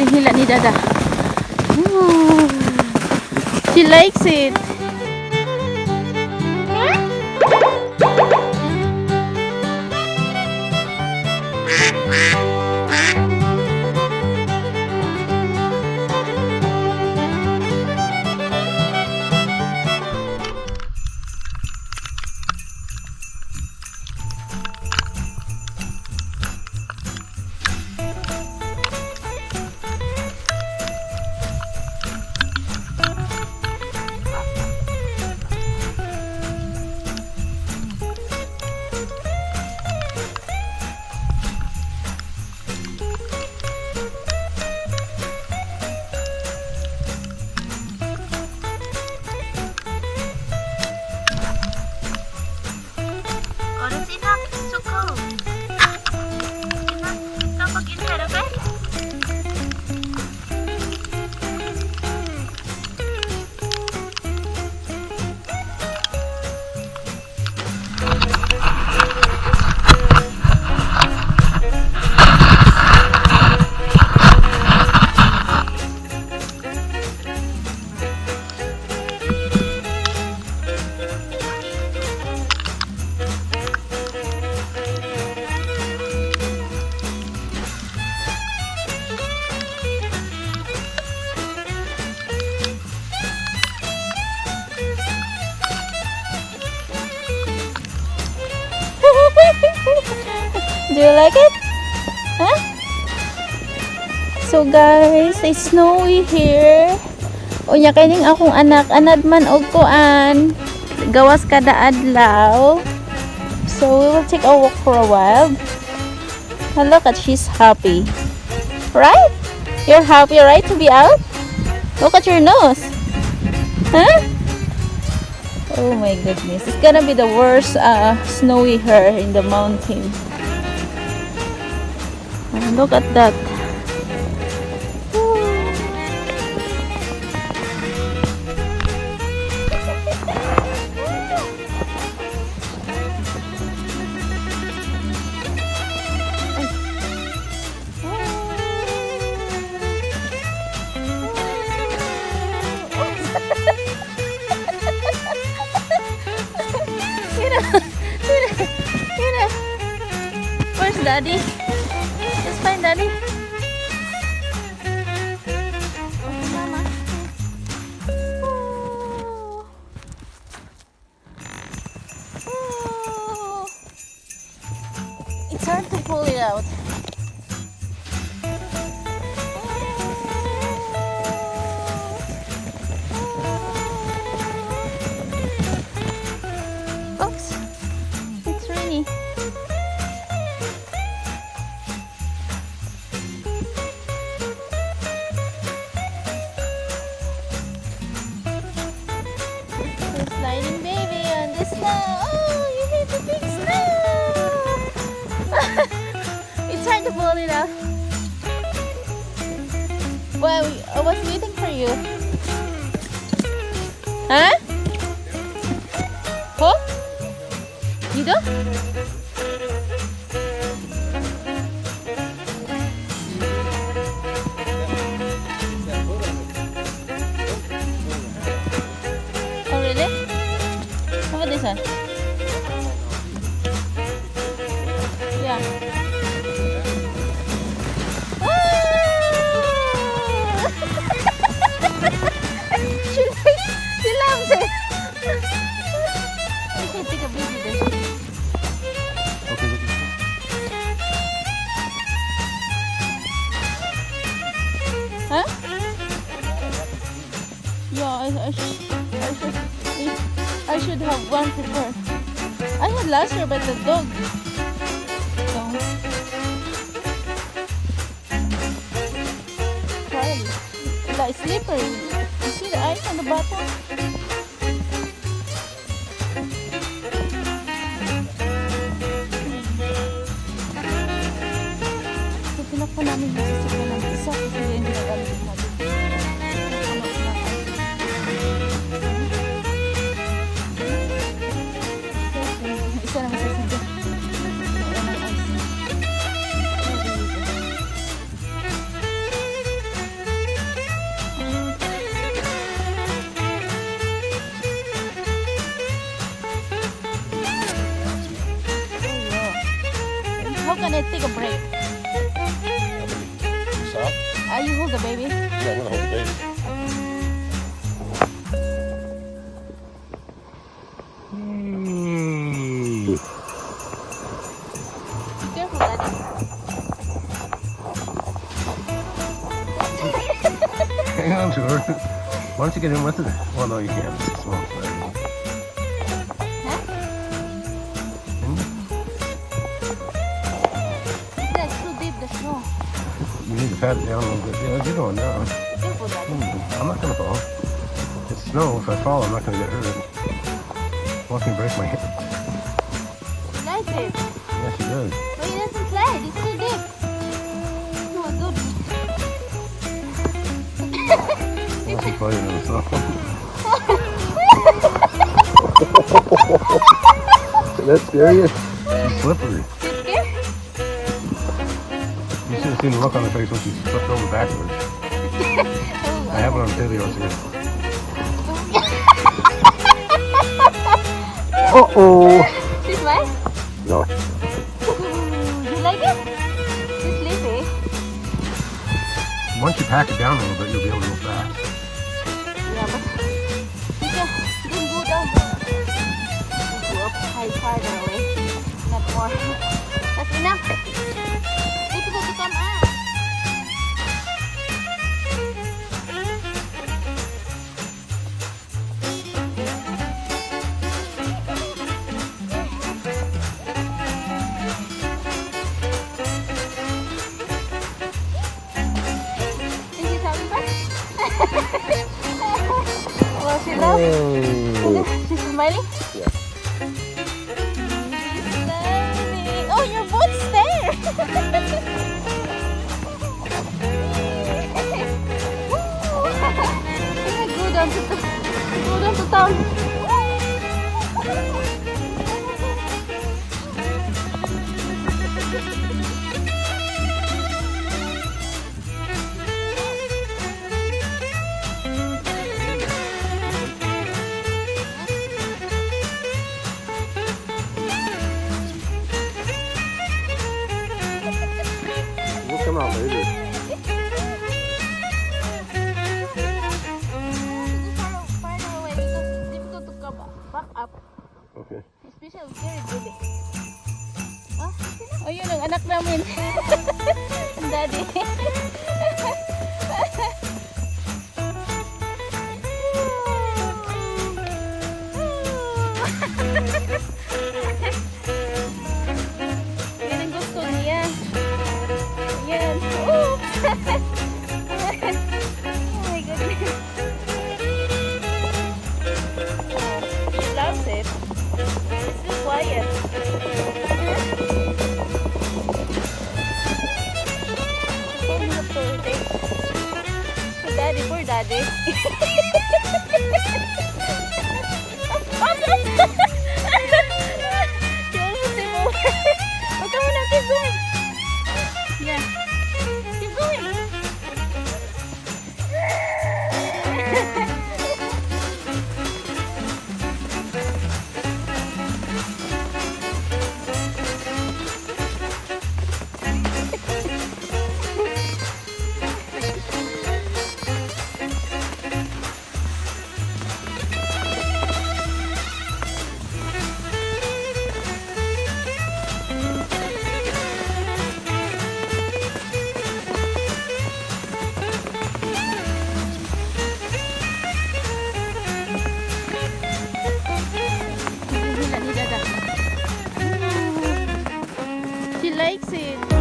hila ni Dada. Ooh. She likes it. Do you like it? Huh? So guys, it's snowy here. Unya kining akong anak anad man og kuan. Gawas kada adlaw. So we will take a walk for a while. And look at she's happy. Right? You're happy, right, to be out? Look at your nose. Huh? Oh my goodness. It's gonna be the worst snowy here in the mountain. And look at that. Where's Daddy? Let's find Daddy. Oh, Mama. Oh. Oh. It's hard to pull it out. Oops. It's rainy. Sliding baby on the snow. Oh, you hit the big snow. It's hard to pull it out. Well, I was waiting for you. Huh? Oh? You do? Oh, really? How about this one? Yeah. She loves it. We can take a video there. Okay, Huh? Yeah, I should have one before. I had last year, but the dog. So, try it. It's slippery. You see the ice on the bottom? So, pinakpan namin yung sasakyan ng isa kasi hindi nagalit natin. Isa naman sasakyan. minute, take a break. Stop? You hold the baby. Yeah, I'm gonna hold the baby. Be careful, Daddy. Hang on to her. Why don't you get in with it? Well, no, you can't. It's a small sled. That's too deep, the snow. You need to pat it down a little bit. Yeah, you're going down. Be careful, Daddy. I'm not gonna fall. It's snow. If I fall, I'm not gonna get hurt. Watch me break my hip. She likes it. Yeah, she does. But it doesn't slide. It's too deep. Oh, good. Watch me play in the snow. Did that scare you? She's slippery. You scared? You should have seen the look on her face when she flipped over backwards. I have it on video too. Uh-oh! She's wet? No. You like it? She's sleepy. Once you pack it down a little bit, you'll be able to go fast. Yeah, but didn't go down. Go up high farther away. Not more. That's enough. Difficult to come out. Think she's having fun? Well, she loves. She's smiling? Yeah. She's smiling. Oh, your boat's there. Go down to town. We'll come out later. Farther away because it's difficult to come back up. Okay. Especially very big. Oh, yun ang anak namin. Ang daddy. Yan ang gusto niya. Yan. Oops! Oh my goodness. Oh, she loves it. It's still quiet. Daddy, poor daddy. She almost came over. Oh, come on now, keep going. Yeah. Keep going. She likes it.